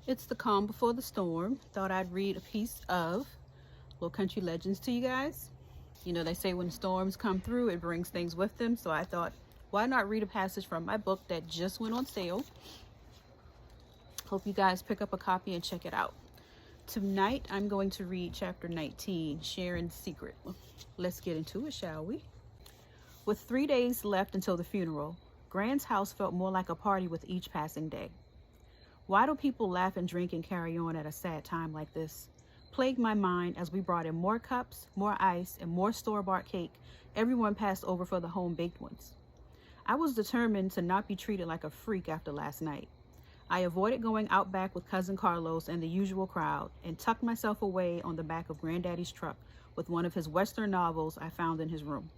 It's the calm before the storm. Thought I'd read a piece of Lowcountry Legends to you guys. You know, they say when storms come through, it brings things with them. So I thought, why not read a passage from my book that just went on sale? Hope you guys pick up a copy and check it out. Tonight, I'm going to read chapter 19, Sharon's Secret. Let's get into it, shall we? With 3 days left until the funeral, Grand's house felt more like a party with each passing day. Why do people laugh and drink and carry on at a sad time like this? Plagued my mind as we brought in more cups, more ice, and more store-bought cake. Everyone passed over for the home-baked ones. I was determined to not be treated like a freak after last night. I avoided going out back with Cousin Carlos and the usual crowd and tucked myself away on the back of Granddaddy's truck with one of his Western novels I found in his room.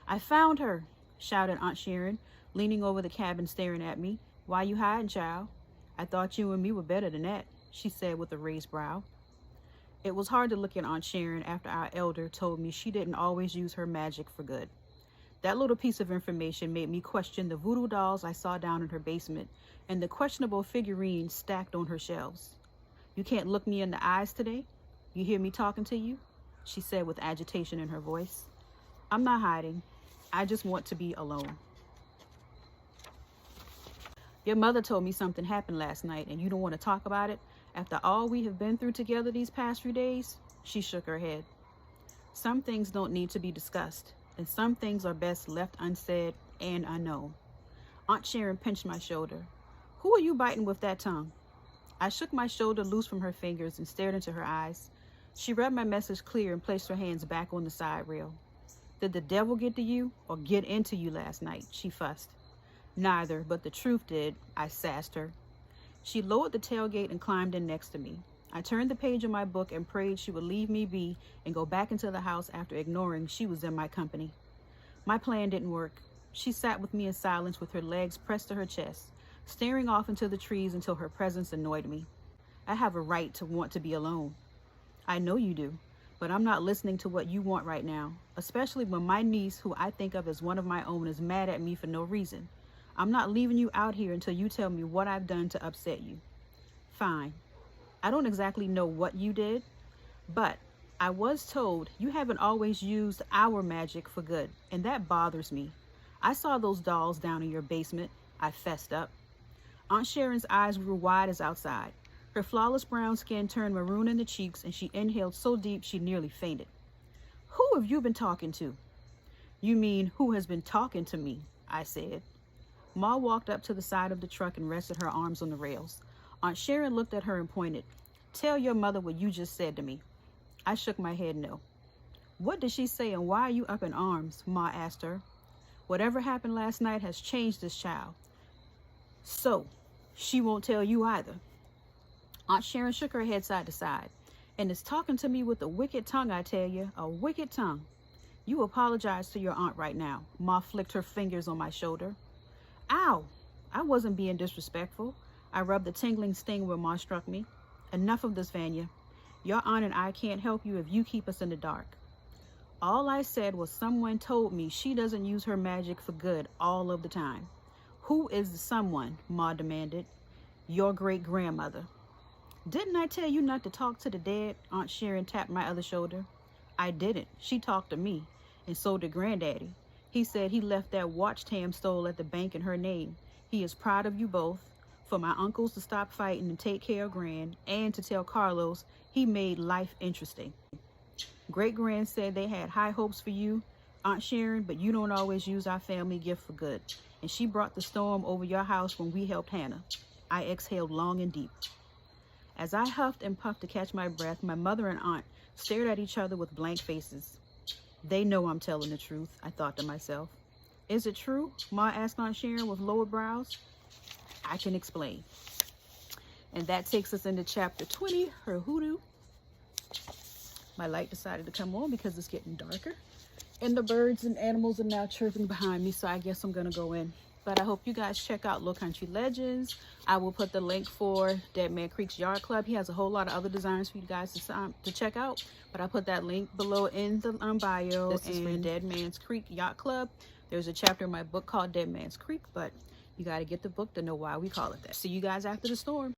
"I found her," shouted Aunt Sharon, leaning over the cabin staring at me. "Why you hiding, child? I thought you and me were better than that," she said with a raised brow. It was hard to look at Aunt Sharon after our elder told me she didn't always use her magic for good. That little piece of information made me question the voodoo dolls I saw down in her basement and the questionable figurines stacked on her shelves. "You can't look me in the eyes today? You hear me talking to you?" she said with agitation in her voice. "I'm not hiding. I just want to be alone." "Your mother told me something happened last night and you don't want to talk about it after all we have been through together these past few days?" She shook her head. "Some things don't need to be discussed, and some things are best left unsaid and unknown." Aunt Sharon pinched my shoulder. "Who are you biting with that tongue?" I shook my shoulder loose from her fingers and stared into her eyes. She read my message clear and placed her hands back on the side rail. "Did the devil get to you or get into you last night?" she fussed. "Neither, but the truth did," I sassed her. She lowered the tailgate and climbed in next to me. I turned the page of my book and prayed she would leave me be and go back into the house after ignoring she was in my company. My plan didn't work. She sat with me in silence with her legs pressed to her chest, staring off into the trees until her presence annoyed me. I have a right to want to be alone. I know you do, but I'm not listening to what you want right now, especially when my niece, who I think of as one of my own, is mad at me for no reason. I'm not leaving you out here until you tell me what I've done to upset you." "Fine. I don't exactly know what you did, but I was told you haven't always used our magic for good, and that bothers me. I saw those dolls down in your basement," I fessed up. Aunt Sharon's eyes grew wide as outside. Her flawless brown skin turned maroon in the cheeks, and she inhaled so deep she nearly fainted. "Who have you been talking to?" "You mean who has been talking to me?" I said. Ma walked up to the side of the truck and rested her arms on the rails. Aunt Sharon looked at her and pointed. "Tell your mother what you just said to me." I shook my head no. "What did she say and why are you up in arms?" Ma asked her. "Whatever happened last night has changed this child. So, she won't tell you either." Aunt Sharon shook her head side to side. "And is talking to me with a wicked tongue, I tell you, a wicked tongue. You apologize to your aunt right now." Ma flicked her fingers on my shoulder. "Ow! I wasn't being disrespectful." I rubbed the tingling sting where Ma struck me. "Enough of this, Vanya. Your aunt and I can't help you if you keep us in the dark." All I said was someone told me she doesn't use her magic for good all of the time. "Who is the someone?" Ma demanded. "Your great-grandmother." "Didn't I tell you not to talk to the dead?" Aunt Sharon tapped my other shoulder. "I didn't. She talked to me, and so did Granddaddy. He said he left that watch Tam stole at the bank in her name. He is proud of you both, for my uncles to stop fighting and take care of Gran, and to tell Carlos he made life interesting. Great-Gran said they had high hopes for you, Aunt Sharon, but you don't always use our family gift for good, and she brought the storm over your house when we helped Hannah." I exhaled long and deep. As I huffed and puffed to catch my breath, my mother and aunt stared at each other with blank faces. They know I'm telling the truth, I thought to myself. "Is it true?" Ma asked Aunt Sharon with lowered brows. "I can explain." And that takes us into chapter 20, her hoodoo. My light decided to come on because it's getting darker. And the birds and animals are now chirping behind me, so I guess I'm going to go in. But I hope you guys check out Lowcountry Legends. I will put the link for Dead Man Creek's Yard Club. He has a whole lot of other designs for you guys to check out. But I put that link below in the bio. This is for Dead Man's Creek Yacht Club. There's a chapter in my book called Dead Man's Creek, but you got to get the book to know why we call it that. See you guys after the storm.